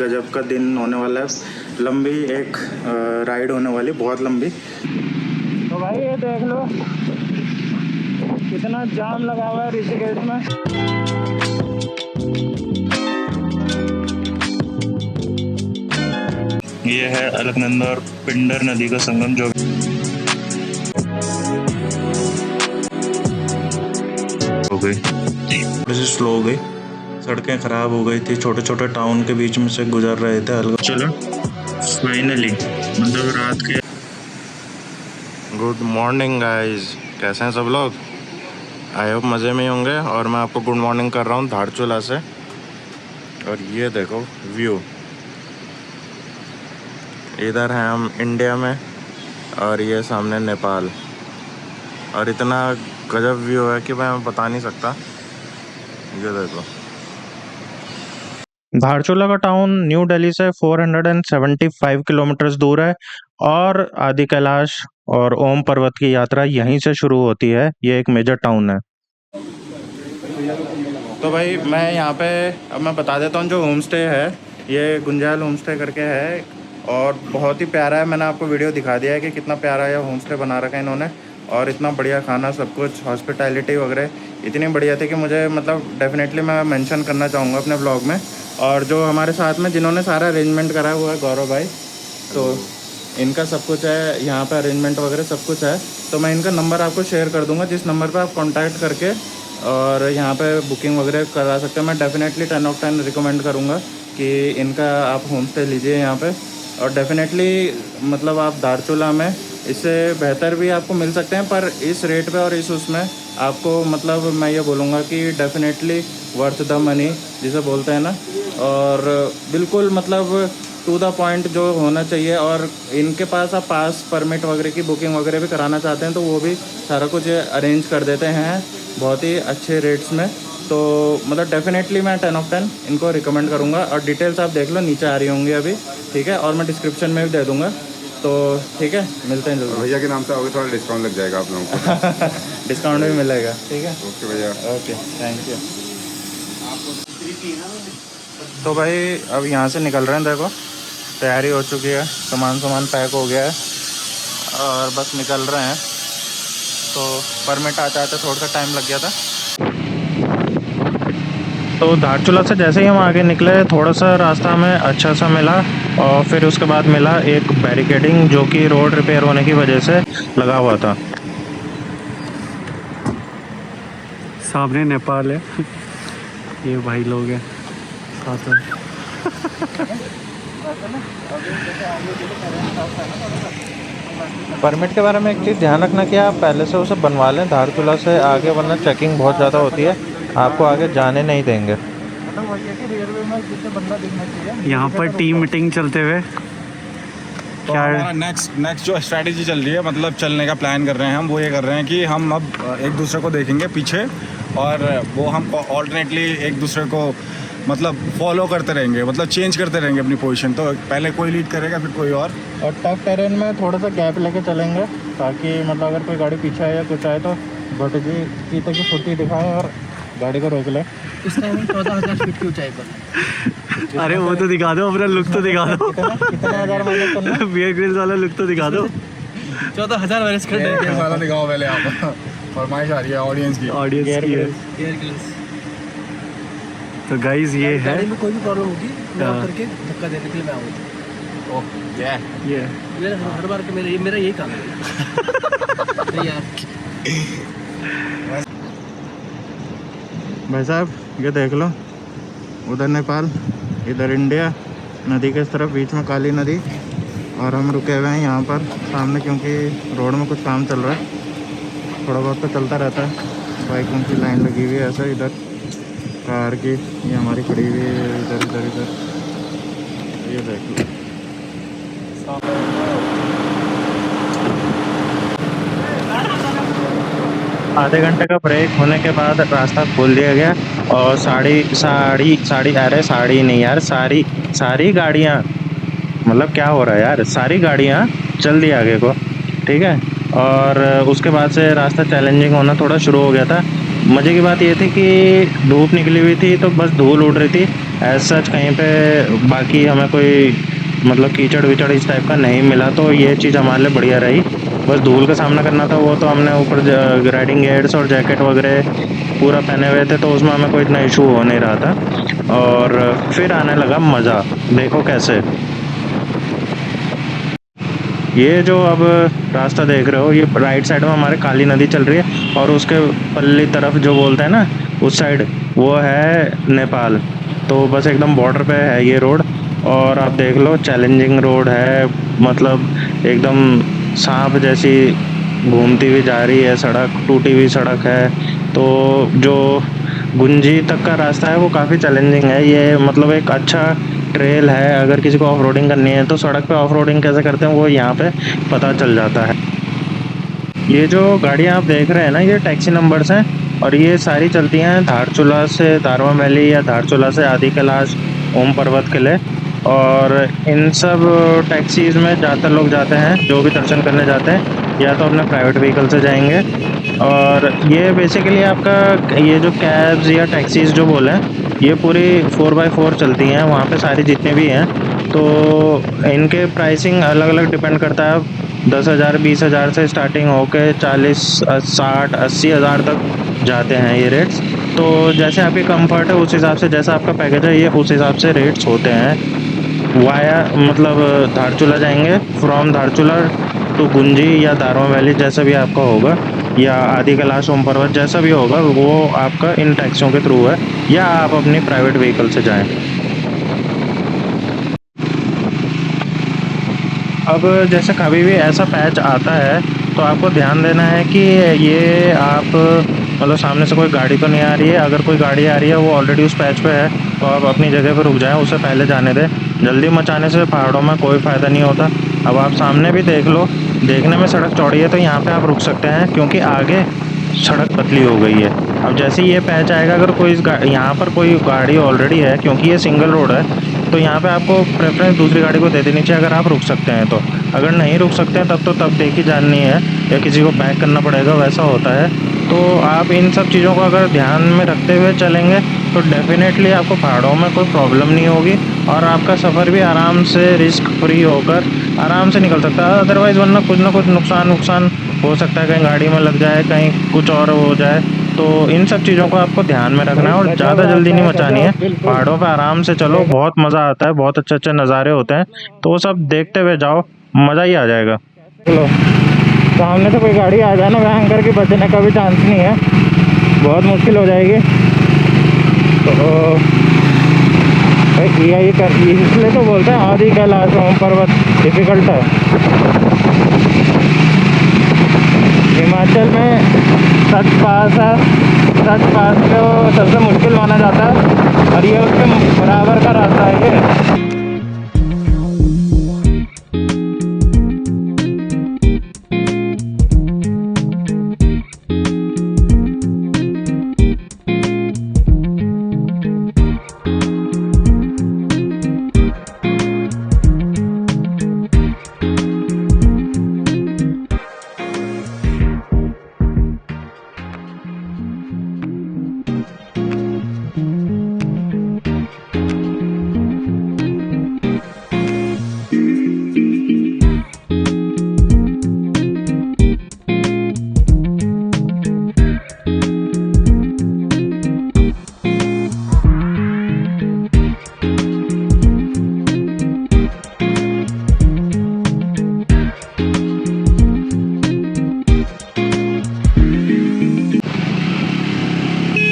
गजब का दिन होने वाला है। लंबी एक राइड होने वाली, बहुत लंबी। तो भाई ये देख लो कितना जाम लगा हुआ है ऋषिकेश में। ये है अलकनंदा और पिंडर नदी का संगम जो हो गई, थोड़ी सी स्लो हो गई। सड़कें खराब हो गई थी, छोटे छोटे टाउन के बीच में से गुजर रहे थे हल्का। चलो फाइनली मतलब रात के। गुड मॉर्निंग गाइस, कैसे हैं सब लोग? आई होप मज़े में ही होंगे। और मैं आपको गुड मॉर्निंग कर रहा हूँ धारचूला से। और ये देखो व्यू, इधर हैं हम इंडिया में और ये सामने नेपाल। और इतना गजब व्यू है कि मैं बता नहीं सकता। ये देखो, धारचूला का टाउन न्यू दिल्ली से 475 किलोमीटर दूर है और आदि कैलाश और ओम पर्वत की यात्रा यहीं से शुरू होती है। ये एक मेजर टाउन है। तो भाई मैं यहाँ पे अब मैं बता देता हूँ, जो होम स्टे है ये गुंजाल होम स्टे करके है और बहुत ही प्यारा है। मैंने आपको वीडियो दिखा दिया है कि कितना प्यारा यह होम स्टे बना रखा है इन्होंने। और इतना बढ़िया खाना, सब कुछ, हॉस्पिटैलिटी वगैरह इतनी बढ़िया थी कि मुझे मतलब डेफिनेटली मैं मेंशन करना चाहूँगा अपने ब्लॉग में। और जो हमारे साथ में जिन्होंने सारा अरेंजमेंट करा हुआ है, गौरव भाई, तो इनका सब कुछ है यहाँ पे, अरेंजमेंट वगैरह सब कुछ है। तो मैं इनका नंबर आपको शेयर कर दूँगा, जिस नंबर पर आप कॉन्टैक्ट करके और यहाँ पे बुकिंग वगैरह करा सकते हैं। मैं डेफिनेटली 10 ऑफ 10 रिकमेंड करूँगा कि इनका आप होम स्टे लीजिए यहाँ पे। और डेफिनेटली मतलब आप धारचूला में इससे बेहतर भी आपको मिल सकते हैं, पर इस रेट पे और इस उसमें आपको मतलब मैं ये बोलूँगा कि डेफिनेटली वर्थ द मनी जिसे बोलते हैं ना। और बिल्कुल मतलब टू द पॉइंट जो होना चाहिए। और इनके पास आप पास परमिट वगैरह की बुकिंग वगैरह भी कराना चाहते हैं तो वो भी सारा कुछ अरेंज कर देते हैं बहुत ही अच्छे रेट्स में। तो मतलब डेफिनेटली मैं 10 ऑफ 10 इनको रिकमेंड करूँगा। और डिटेल्स आप देख लो, नीचे आ रही होंगी अभी, ठीक है? और मैं डिस्क्रिप्शन में भी दे दूँगा। तो ठीक है, मिलते हैं जल्दी। भैया के नाम से आओगे थोड़ा डिस्काउंट लग जाएगा आप लोगों को। डिस्काउंट भी मिलेगा, ठीक है? ओके भैया, ओके, थैंक यू। तो भाई अब यहाँ से निकल रहे हैं। देखो तैयारी हो चुकी है, सामान पैक हो गया है और बस निकल रहे हैं। तो परमिट आते आते थोड़ा सा टाइम लग गया था। तो धारचूला से जैसे ही हम आगे निकले, थोड़ा सा रास्ता हमें अच्छा सा मिला और फिर उसके बाद मिला एक बैरिकेडिंग जो कि रोड रिपेयर होने की वजह से लगा हुआ था। सामने नेपाल है। ये भाई लोग हैं साथ में। परमिट के बारे में एक चीज़ ध्यान रखना कि आप पहले से उसे बनवा लें धारचूला से आगे, वरना चेकिंग बहुत ज़्यादा होती है, आपको आगे जाने नहीं देंगे। यहाँ पर टीम मीटिंग चलते हुए तो हमारा नेक्स्ट जो स्ट्रैटेजी चल रही है, मतलब चलने का प्लान कर रहे हैं हम, वो ये कर रहे हैं कि हम अब एक दूसरे को देखेंगे पीछे और वो हम ऑल्टरनेटली एक दूसरे को मतलब फॉलो करते रहेंगे, मतलब चेंज करते रहेंगे अपनी पोजीशन। तो पहले कोई लीड करेगा, फिर कोई और टफ टेरेन में थोड़ा सा गैप लेके चलेंगे ताकि मतलब अगर कोई गाड़ी पीछे आए या कुछ आए तो भट जी चीते की फुटी दिखाएं और गाड़ी को रोक ले। इस टाइम 14,000 फीट की ऊंचाई पर। अरे वो तो दिखा दो, अपना लुक तो दिखा दो। कितने हज़ार माइनस करना? बियर ग्रिल्स वाला लुक तो दिखा दो। 14,000 वर्ष कर ये वाला दिखाओ पहले आप। फरमाइश आ रही है ऑडियंस की। ऑडियंस की है। Air grills. तो गाइस ये है, गाड़ी में कोई भी प्रॉब्लम होगी मैं ऑफ करके धक्का देने के लिए मैं आऊँगा। ओह ये मेरा हर बार का मेरा यही काम है। तो यार भाई साहब ये देख लो, उधर नेपाल, इधर इंडिया, नदी के इस तरफ बीच में काली नदी। और हम रुके हुए हैं यहाँ पर सामने क्योंकि रोड में कुछ काम चल रहा है। थोड़ा बहुत तो चलता रहता है, बाइकों की लाइन लगी हुई है ऐसा। इधर कार की ये हमारी खड़ी हुई है, इधर इधर इधर ये देख लो। आधे घंटे का ब्रेक होने के बाद रास्ता खोल दिया गया और सारी नहीं यार, सारी गाड़ियाँ, मतलब क्या हो रहा है यार, सारी गाड़ियाँ चल दी आगे को, ठीक है? और उसके बाद से रास्ता चैलेंजिंग होना थोड़ा शुरू हो गया था। मज़े की बात ये थी कि धूप निकली हुई थी तो बस धूल उड़ रही थी, एज सच कहीं पे बाकी हमें कोई मतलब कीचड़ विचड़ इस टाइप का नहीं मिला, तो ये चीज़ हमारे लिए बढ़िया रही। बस धूल का सामना करना था, वो तो हमने ऊपर राइडिंग गेयर्स और जैकेट वगैरह पूरा पहने हुए थे, तो उसमें हमें कोई इतना इशू हो नहीं रहा था। और फिर आने लगा मज़ा, देखो कैसे। ये जो अब रास्ता देख रहे हो, ये राइट साइड में हमारे काली नदी चल रही है, और उसके पल्ली तरफ जो बोलते हैं ना उस साइड, वो है नेपाल। तो बस एकदम बॉर्डर पे है ये रोड, और आप देख लो चैलेंजिंग रोड है, मतलब एकदम सांप जैसी घूमती हुई जा रही है सड़क, टूटी हुई सड़क है। तो जो गुंजी तक का रास्ता है वो काफ़ी चैलेंजिंग है, ये मतलब एक अच्छा ट्रेल है। अगर किसी को ऑफ रोडिंग करनी है तो सड़क पे ऑफ रोडिंग कैसे करते हैं वो यहाँ पे पता चल जाता है। ये जो गाड़ियाँ आप देख रहे हैं ना, ये टैक्सी नंबर्स हैं, और ये सारी चलती हैं धारचूला से दारवा वैली या धारचूला से आदि कैलाश ओम पर्वत किले। और इन सब टैक्सीज़ में ज़्यादातर लोग जाते हैं जो भी दर्शन करने जाते हैं, या तो अपने प्राइवेट व्हीकल से जाएंगे। और ये बेसिकली आपका ये जो कैब्स या टैक्सीज़ जो बोले हैं, ये पूरी 4x4 चलती हैं वहाँ पे सारी जितनी भी हैं। तो इनके प्राइसिंग अलग अलग डिपेंड करता है, 10,000 20,000 से स्टार्टिंग होके 40 60 80 हज़ार तक जाते हैं ये रेट्स। तो जैसे आपकी कंफर्ट है उस हिसाब से, जैसा आपका पैकेज है ये उस हिसाब से रेट्स होते हैं। वाया मतलब धारचूला जाएंगे, फ्रॉम धारचूला टू गुंजी या दारवा वैली जैसा भी आपका होगा, या आदि कैलाश ओम पर्वत जैसा भी होगा, वो आपका इन टैक्सियों के थ्रू है, या आप अपनी प्राइवेट व्हीकल से जाएं। अब जैसे कभी भी ऐसा पैच आता है तो आपको ध्यान देना है कि ये आप मतलब सामने से कोई गाड़ी तो नहीं आ रही है। अगर कोई गाड़ी आ रही है वो ऑलरेडी उस पैच पे है तो आप अपनी जगह पर रुक जाएं, उससे पहले जाने दें। जल्दी मचाने से पहाड़ों में कोई फ़ायदा नहीं होता। अब आप सामने भी देख लो, देखने में सड़क चौड़ी है तो यहाँ पे आप रुक सकते हैं, क्योंकि आगे सड़क पतली हो गई है। अब जैसे ये पैच आएगा, अगर कोई यहाँ पर कोई गाड़ी ऑलरेडी है, क्योंकि ये सिंगल रोड है, तो यहाँ पे आपको प्रेफरेंस दूसरी गाड़ी को दे देनी चाहिए अगर आप रुक सकते हैं तो। अगर नहीं रुक सकते हैं तब देखी जाननी है, या किसी को बैक करना पड़ेगा, वैसा होता है। तो आप इन सब चीज़ों को अगर ध्यान में रखते हुए चलेंगे तो डेफिनेटली आपको पहाड़ों में कोई प्रॉब्लम नहीं होगी, और आपका सफ़र भी आराम से रिस्क फ्री होकर आराम से निकल सकता है। अदरवाइज़ वरना कुछ ना कुछ नुकसान हो सकता है, कहीं गाड़ी में लग जाए, कहीं कुछ और हो जाए। तो इन सब चीज़ों को आपको ध्यान में रखना है, और ज़्यादा जल्दी नहीं मचानी है। पहाड़ों पे आराम से चलो, बहुत मज़ा आता है, बहुत अच्छे अच्छे नज़ारे होते हैं, तो वो सब देखते हुए जाओ, मज़ा ही आ जाएगा। चलो, सामने से कोई गाड़ी आ जाए ना, भयंकर की बचने का भी चांस नहीं है, बहुत मुश्किल हो जाएगी। तो यही कर, इसलिए तो बोलते हैं आदि कैलाश ओम पर्वत डिफ़िकल्ट है। हिमाचल में सच पास है, सच पास को सबसे मुश्किल माना जाता है, और ये उसके बराबर का रास्ता है ये।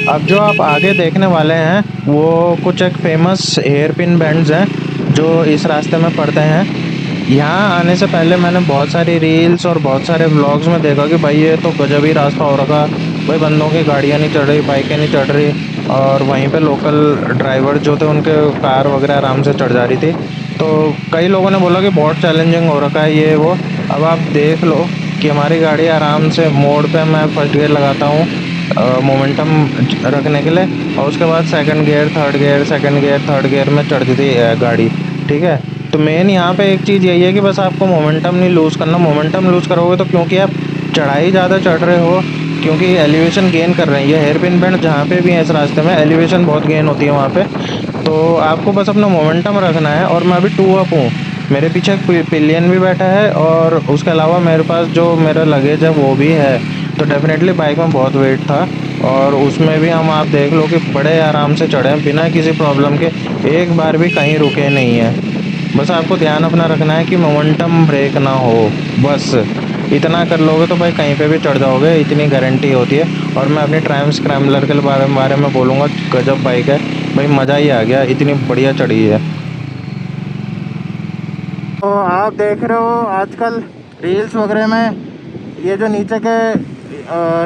अब जो आप आगे देखने वाले हैं वो कुछ एक फेमस हेयर पिन बैंड्स हैं जो इस रास्ते में पड़ते हैं। यहाँ आने से पहले मैंने बहुत सारी रील्स और बहुत सारे व्लॉग्स में देखा कि भाई ये तो गजब ही रास्ता हो रखा, भाई बंदों की गाड़ियाँ नहीं चढ़ रही, बाइकें नहीं चढ़ रही, और वहीं पे लोकल ड्राइवर जो थे उनके कार वगैरह आराम से चढ़ जा रही थी। तो कई लोगों ने बोला कि बहुत चैलेंजिंग हो रखा है ये वो। अब आप देख लो कि हमारी गाड़ी आराम से मोड़ पे, मैं फर्स्ट गियर लगाता हूँ मोमेंटम रखने के लिए, और उसके बाद second gear, third gear, second gear, third gear में चढ़ती थी गाड़ी। ठीक है, तो मेन यहाँ पे एक चीज़ यही है कि बस आपको मोमेंटम नहीं लूज़ करना। मोमेंटम लूज़ करोगे तो क्योंकि आप चढ़ाई ज़्यादा चढ़ रहे हो क्योंकि एलिवेशन गेन कर रहे हैं। ये हेयर पिन बैंड जहाँ पे भी है इस रास्ते में एलिवेशन बहुत गेन होती है वहाँ पे, तो आपको बस अपना मोमेंटम रखना है। और मैं अभी 2 अप हूँ, मेरे पीछे एक पिलियन भी बैठा है और उसके अलावा मेरे पास जो मेरा लगेज है वो भी है, तो डेफिनेटली बाइक में बहुत वेट था और उसमें भी हम आप देख लो कि बड़े आराम से चढ़े हैं बिना किसी प्रॉब्लम के, एक बार भी कहीं रुके नहीं हैं। बस आपको ध्यान अपना रखना है कि मोमेंटम ब्रेक ना हो, बस इतना कर लोगे तो भाई कहीं पे भी चढ़ जाओगे, इतनी गारंटी होती है। और मैं अपनी ट्रायम्फ स्क्रैम्बलर के बारे में बोलूँगा, गजब बाइक है भाई, मज़ा ही आ गया, इतनी बढ़िया चढ़ी है। तो आप देख रहे हो आजकल रील्स वगैरह में ये जो नीचे के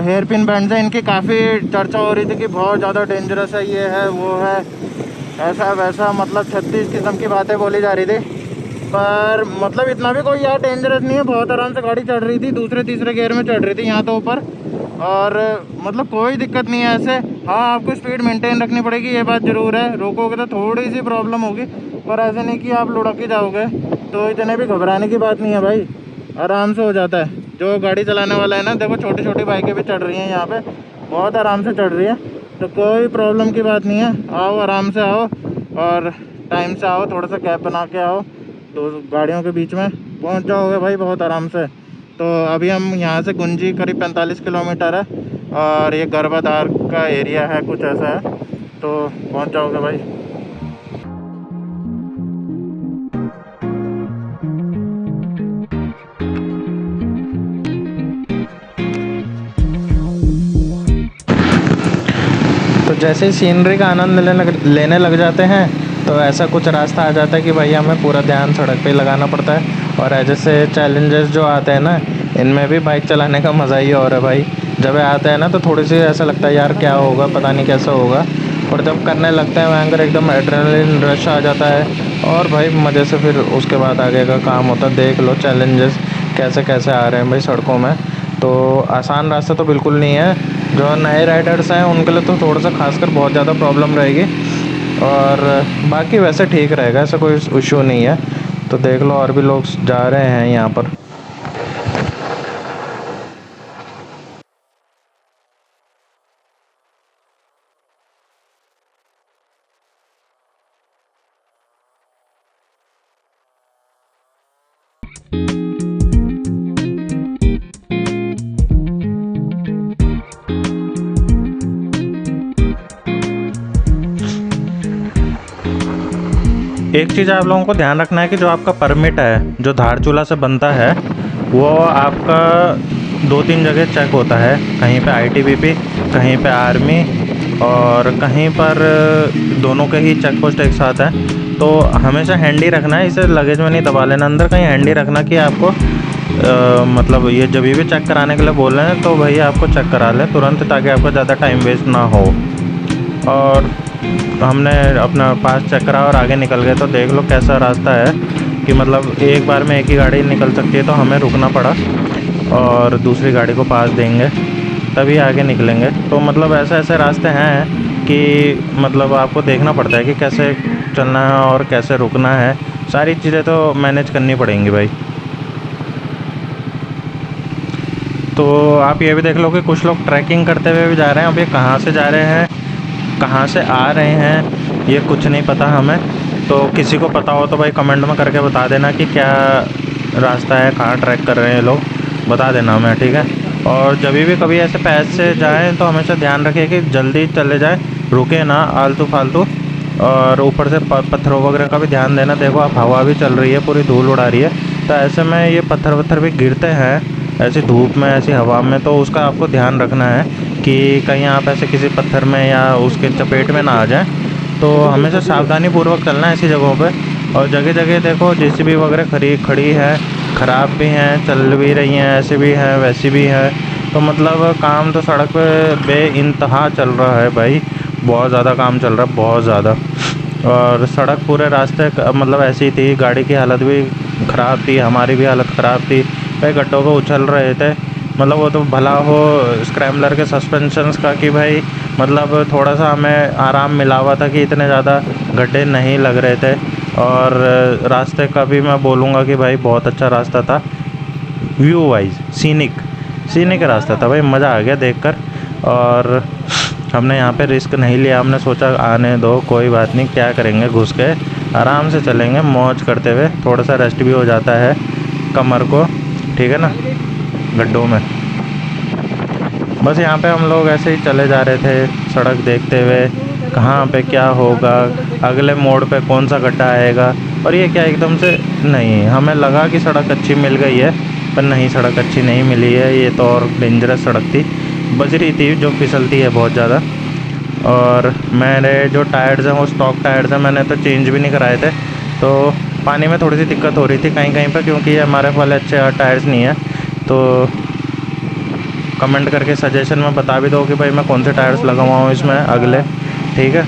हेयर पिन बैंड्स हैं इनकी काफ़ी चर्चा हो रही थी कि बहुत ज़्यादा डेंजरस है, ये है वो है, ऐसा वैसा, मतलब 36 किस्म की बातें बोली जा रही थी। पर मतलब इतना भी कोई यार डेंजरस नहीं है, बहुत आराम से गाड़ी चढ़ रही थी, दूसरे तीसरे गियर में चढ़ रही थी यहाँ तो ऊपर, और मतलब कोई दिक्कत नहीं है ऐसे। हाँ आपको स्पीड मेंटेन रखनी पड़ेगी, ये बात ज़रूर है, रोकोगे तो थोड़ी सी प्रॉब्लम होगी, पर ऐसे नहीं कि आप लुढ़क ही जाओगे, तो इतने भी घबराने की बात नहीं है भाई, आराम से हो जाता है। जो गाड़ी चलाने वाला है ना, देखो छोटी छोटी बाइकें भी चढ़ रही हैं यहाँ पे, बहुत आराम से चढ़ रही है, तो कोई प्रॉब्लम की बात नहीं है। आओ आराम से आओ और टाइम से आओ, थोड़ा सा गैप बना के आओ, तो गाड़ियों के बीच में पहुँच जाओगे भाई बहुत आराम से। तो अभी हम यहाँ से गुंजी करीब 45 किलोमीटर है और ये गर्भाधार का एरिया है, कुछ ऐसा है, तो पहुँच जाओगे भाई। तो जैसे ही सीनरी का आनंद लेने लग जाते हैं तो ऐसा कुछ रास्ता आ जाता है कि भाई हमें पूरा ध्यान सड़क पे लगाना पड़ता है। और जैसे चैलेंजेस जो आते हैं ना, इनमें भी बाइक चलाने का मज़ा ही और है भाई। जब आते हैं ना तो थोड़ी सी ऐसा लगता है यार क्या होगा, पता नहीं कैसा होगा, और जब करने लगते हैं वहाँ एकदम एड्रेनलिन रश आ जाता है और भाई मज़े से फिर उसके बाद आगे का काम होता है। देख लो चैलेंजेस कैसे कैसे आ रहे हैं भाई सड़कों में, तो आसान रास्ता तो बिल्कुल नहीं है। जो नए राइडर्स हैं उनके लिए तो थोड़ा सा खासकर बहुत ज़्यादा प्रॉब्लम रहेगी, और बाकी वैसे ठीक रहेगा, ऐसा कोई इशू नहीं है। तो देख लो और भी लोग जा रहे हैं यहाँ पर। एक चीज़ आप लोगों को ध्यान रखना है कि जो आपका परमिट है जो धारचूला से बनता है वो आपका 2-3 जगह चेक होता है, कहीं पे आईटीबीपी, कहीं पे आर्मी और कहीं पर दोनों के ही चेक पोस्ट एक साथ है। तो हमेशा हैंडी रखना है, इसे लगेज में नहीं दबा लेना अंदर, कहीं हैंडी रखना कि आपको मतलब ये जब भी चेक कराने के लिए बोल रहे हैं तो भैया आपको चेक करा लें तुरंत, ताकि आपका ज़्यादा टाइम वेस्ट ना हो। और हमने अपना पास चेक करा और आगे निकल गए। तो देख लो कैसा रास्ता है कि मतलब एक बार में एक ही गाड़ी निकल सकती है, तो हमें रुकना पड़ा और दूसरी गाड़ी को पास देंगे तभी आगे निकलेंगे। तो मतलब ऐसे ऐसे रास्ते हैं कि मतलब आपको देखना पड़ता है कि कैसे चलना है और कैसे रुकना है, सारी चीज़ें तो मैनेज करनी पड़ेंगी भाई। तो आप ये भी देख लो कि कुछ लोग ट्रैकिंग करते हुए भी जा रहे हैं। अब ये कहाँ से जा रहे हैं, कहाँ से आ रहे हैं, ये कुछ नहीं पता हमें। तो किसी को पता हो तो भाई कमेंट में करके बता देना कि क्या रास्ता है, कहाँ ट्रैक कर रहे हैं लोग, बता देना हमें, ठीक है। और जब भी कभी ऐसे पैच से जाएं तो हमेशा ध्यान रखें कि जल्दी चले जाएं, रुके ना आलतू फालतू। और ऊपर से पत्थरों वगैरह का भी ध्यान देना। देखो आप हवा भी चल रही है, पूरी धूल उड़ा रही है, तो ऐसे में ये पत्थर वत्थर भी गिरते हैं ऐसी धूप में, ऐसी हवा में, तो उसका आपको ध्यान रखना है कि कहीं आप ऐसे किसी पत्थर में या उसके चपेट में ना आ जाएं। तो हमेशा सावधानी पूर्वक चलना है ऐसी जगहों पे। और जगह जगह देखो जेसीबी वगैरह खड़ी है, ख़राब भी हैं, चल भी रही हैं, ऐसे भी हैं वैसी भी है। तो मतलब काम तो सड़क पे बेइंतहा चल रहा है भाई, बहुत ज़्यादा काम चल रहा है, बहुत ज़्यादा। और सड़क पूरे रास्ते मतलब ऐसी थी, गाड़ी की हालत भी ख़राब थी, हमारी भी हालत ख़राब थी भाई, गड्ढों को उछल रहे थे। मतलब वो तो भला हो स्क्रैम्बलर के सस्पेंशंस का कि भाई मतलब थोड़ा सा हमें आराम मिला हुआ था कि इतने ज़्यादा गड्ढे नहीं लग रहे थे। और रास्ते का भी मैं बोलूँगा कि भाई बहुत अच्छा रास्ता था, व्यू वाइज सीनिक, सीने का रास्ता था भाई, मज़ा आ गया देखकर। और हमने यहाँ पे रिस्क नहीं लिया, हमने सोचा आने दो, कोई बात नहीं, क्या करेंगे, घुस के आराम से चलेंगे मौज करते हुए, थोड़ा सा रेस्ट भी हो जाता है कमर को, ठीक है ना, गड्ढों में। बस यहाँ पे हम लोग ऐसे ही चले जा रहे थे सड़क देखते हुए, कहाँ पे क्या होगा, अगले मोड़ पे कौन सा गड्ढा आएगा। और ये क्या एकदम से नहीं, हमें लगा कि सड़क अच्छी मिल गई है, पर नहीं, सड़क अच्छी नहीं मिली है, ये तो और डेंजरस सड़क थी, बजरी थी जो फिसलती है बहुत ज़्यादा। और मेरे जो टायर्स हैं वो स्टॉक टायर्स हैं, मैंने तो चेंज भी नहीं कराए थे, तो पानी में थोड़ी सी दिक्कत हो रही थी कहीं कहीं पर, क्योंकि ये हमारे वाले अच्छे टायर्स नहीं है। तो कमेंट करके सजेशन में बता भी दो कि भाई मैं कौन से टायर्स लगवाऊँ इसमें अगले, ठीक है।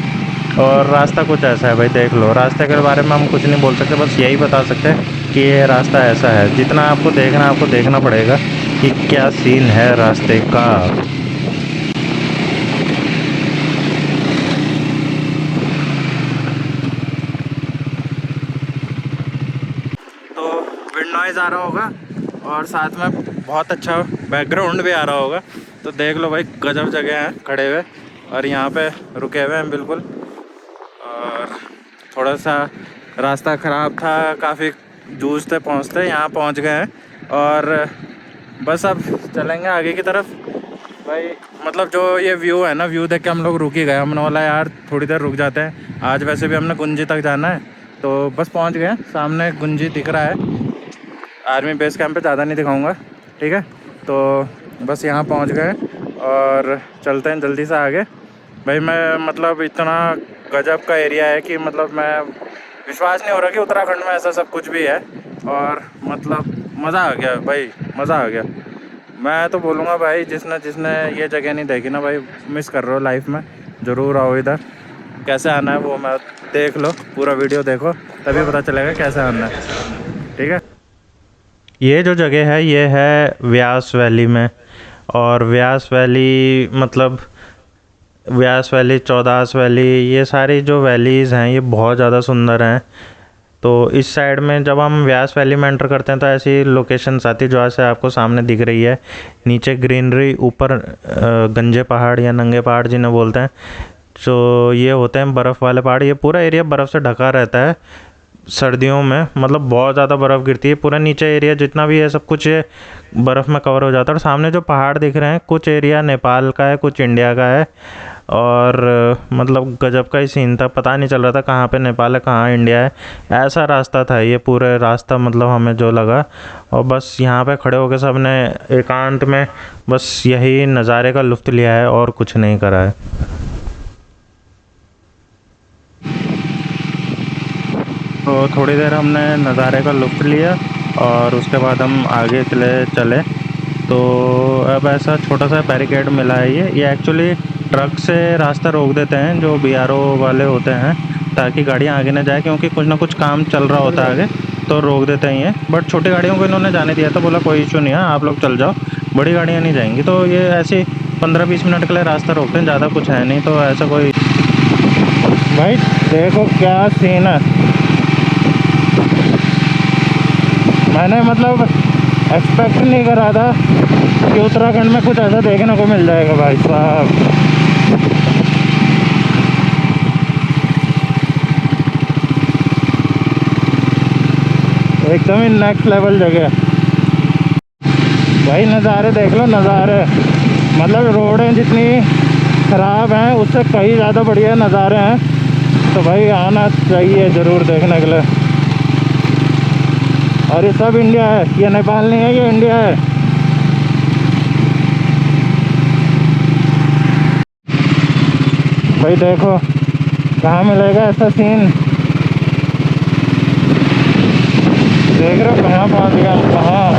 और रास्ता कुछ ऐसा है भाई, देख लो, रास्ते के बारे में हम कुछ नहीं बोल सकते, बस यही बता सकते हैं कि ये रास्ता ऐसा है। जितना आपको देखना पड़ेगा कि क्या सीन है रास्ते का। तो विंड नॉइज़ आ रहा होगा और साथ में बहुत अच्छा बैकग्राउंड भी आ रहा होगा। तो देख लो भाई, गजब जगह है खड़े हुए, और यहाँ पे रुके हुए हैं बिल्कुल। और थोड़ा सा रास्ता ख़राब था, काफ़ी जूझते पहुँचते यहाँ पहुँच गए हैं, और बस अब चलेंगे आगे की तरफ भाई। मतलब जो ये व्यू है ना, व्यू देख के हम लोग रुक ही गए, हमने बोला यार थोड़ी देर रुक जाते हैं, आज वैसे भी हमने गुंजी तक जाना है। तो बस पहुँच गए, सामने गुंजी दिख रहा है, आर्मी बेस कैंप पे, ज़्यादा नहीं दिखाऊंगा, ठीक है। तो बस यहाँ पहुँच गए और चलते हैं जल्दी से आगे भाई। मैं मतलब इतना गजब का एरिया है कि मतलब मैं विश्वास नहीं हो रहा कि उत्तराखंड में ऐसा सब कुछ भी है, और मतलब मज़ा आ गया भाई, मज़ा आ गया। मैं तो बोलूँगा भाई, जिसने ये जगह नहीं देखी ना भाई, मिस कर रहे हो लाइफ में, ज़रूर आओ इधर। कैसे आना है वो मैं देख लो, पूरा वीडियो देखो तभी पता चलेगा कैसे आना है, ठीक है। ये जो जगह है ये है व्यास वैली में, और व्यास वैली मतलब व्यास वैली, चौदास वैली, ये सारी जो वैलीज़ हैं ये बहुत ज़्यादा सुंदर हैं। तो इस साइड में जब हम व्यास वैली में एंटर करते हैं तो ऐसी लोकेशंस आती है जो ऐसे आपको सामने दिख रही है, नीचे ग्रीनरी, ऊपर गंजे पहाड़ या नंगे पहाड़ जिन्हें बोलते हैं, तो ये होते हैं बर्फ़ वाले पहाड़। ये पूरा एरिया बर्फ़ से ढका रहता है सर्दियों में, मतलब बहुत ज़्यादा बर्फ़ गिरती है, पूरा नीचे एरिया जितना भी है सब कुछ बर्फ़ में कवर हो जाता है। और सामने जो पहाड़ दिख रहे हैं, कुछ एरिया नेपाल का है, कुछ इंडिया का है, और मतलब गजब का ही सीन था, पता नहीं चल रहा था कहाँ पे नेपाल है कहाँ इंडिया है, ऐसा रास्ता था ये पूरे रास्ता, मतलब हमें जो लगा। और बस यहाँ पे खड़े होकर सब ने एकांत में बस यही नज़ारे का लुत्फ़ लिया है और कुछ नहीं करा है। तो थोड़ी देर हमने नज़ारे का लुत्फ़ लिया और उसके बाद हम आगे चले। तो अब ऐसा छोटा सा बैरिकेड मिला है, ये एक्चुअली ट्रक से रास्ता रोक देते हैं जो BRO वाले होते हैं, ताकि गाड़ियाँ आगे ना जाए, क्योंकि कुछ ना कुछ काम चल रहा होता है आगे, तो रोक देते हैं ये। बट छोटी गाड़ियों को इन्होंने जाने दिया था, बोला कोई इशू नहीं है, आप लोग चल जाओ, बड़ी गाड़ियाँ नहीं जाएंगी। तो ये ऐसे 15-20 मिनट के लिए रास्ता रोकते हैं, ज़्यादा कुछ है नहीं, तो ऐसा कोई। भाई देखो क्या सीन है, मैंने मतलब एक्सपेक्ट नहीं करा था कि उत्तराखंड में कुछ ऐसा देखने को मिल जाएगा भाई साहब। एकदम ही नेक्स्ट लेवल जगह भाई। नज़ारे देख लो, नज़ारे मतलब रोडें जितनी ख़राब हैं उससे कहीं ज़्यादा बढ़िया नज़ारे हैं। तो भाई आना चाहिए ज़रूर देखने के लिए। और ये सब इंडिया है, ये नेपाल नहीं है, ये इंडिया है। भाई देखो कहाँ मिलेगा ऐसा सीन, देख रहे हो कहाँ पहुँच गया, कहाँ।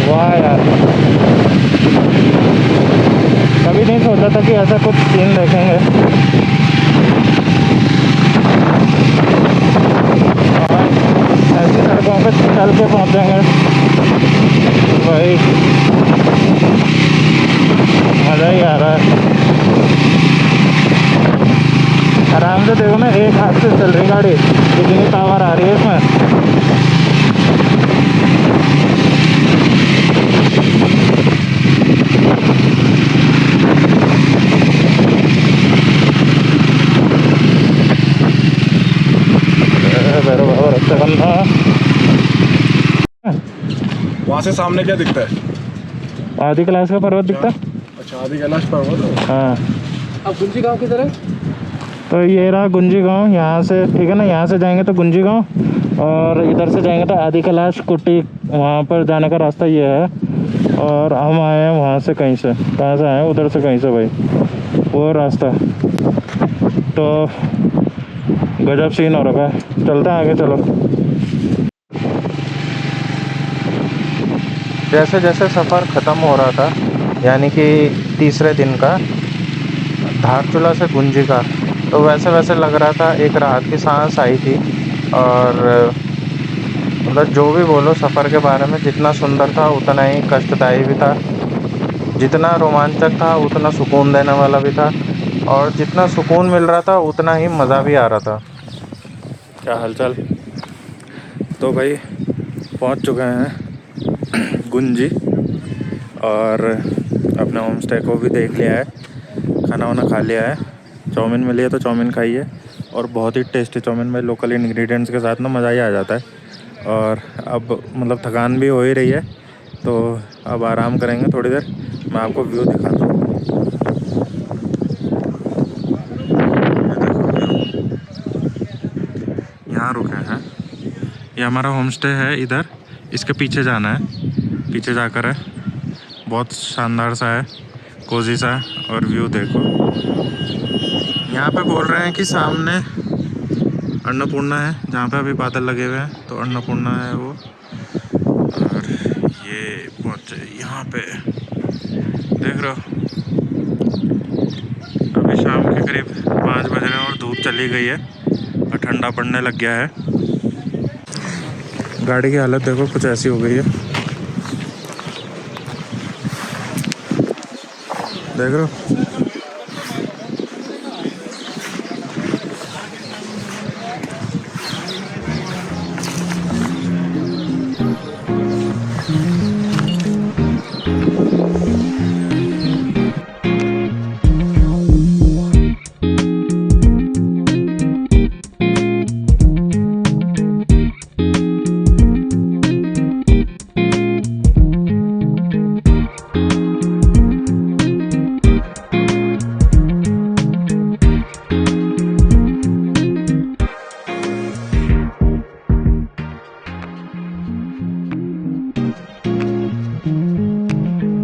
वाह यार, कभी नहीं सोचा था कि ऐसा कुछ सीन देखेंगे। ऐसी सड़कों पे चल के पहुँचेंगे भाई, मज़ा ही आ रहा है। आराम से देखो ना, एक हाथ से चल रही गाड़ी, इतनी पावर आ रही है इसमें। वहाँ से सामने क्या दिखता है? आदि कैलाश का पर्वत दिखता है। अच्छा, आदि कैलाश पर्वत। हाँ, अब गुंजी गांव किधर है? तो ये रहा गुंजी गांव। यहाँ से ठीक है ना, यहाँ से जाएंगे तो गुंजी गांव, और इधर से जाएंगे तो आदि कैलाश कुटी, वहाँ पर जाने का रास्ता ये है। और हम आए हैं वहाँ से, कहीं से, कहाँ से आए हैं, उधर से कहीं से भाई, वो रास्ता। तो गजब सीन हो रखा है। चलते हैं आगे, चलो। जैसे जैसे सफ़र ख़त्म हो रहा था, यानी कि तीसरे दिन का, धारचूला से गुंजी का, तो वैसे वैसे लग रहा था एक राहत की सांस आई थी। और मतलब जो भी बोलो सफ़र के बारे में, जितना सुंदर था उतना ही कष्टदायी भी था, जितना रोमांचक था उतना सुकून देने वाला भी था, और जितना सुकून मिल रहा था उतना ही मज़ा भी आ रहा था। क्या हालचाल? तो भाई पहुंच चुके हैं गुंजी, और अपने होम स्टे को भी देख लिया है, खाना वाना खा लिया है। चाउमीन मिली है तो चाउमीन खाई है, और बहुत ही टेस्टी चाउमीन में लोकल इंग्रेडिएंट्स के साथ ना मज़ा ही आ जाता है। और अब मतलब थकान भी हो ही रही है, तो अब आराम करेंगे थोड़ी देर। मैं आपको व्यू दिखाता हूँ। यहाँ रुके हैं, ये हमारा होम स्टे है इधर, इसके पीछे जाना है, पीछे जाकर है, बहुत शानदार सा है, कोजी सा है। और व्यू देखो, यहाँ पे बोल रहे हैं कि सामने अन्नपूर्णा है, जहाँ पे अभी बादल लगे हुए हैं, तो अन्नपूर्णा है वो। और ये पहुँचे यहाँ पे, देख रहे हो, अभी शाम के करीब 5 बज रहे हैं और धूप चली गई है और ठंडा पड़ने लग गया है। गाड़ी की हालत देखो, कुछ ऐसी हो गई है, देख रहे हो।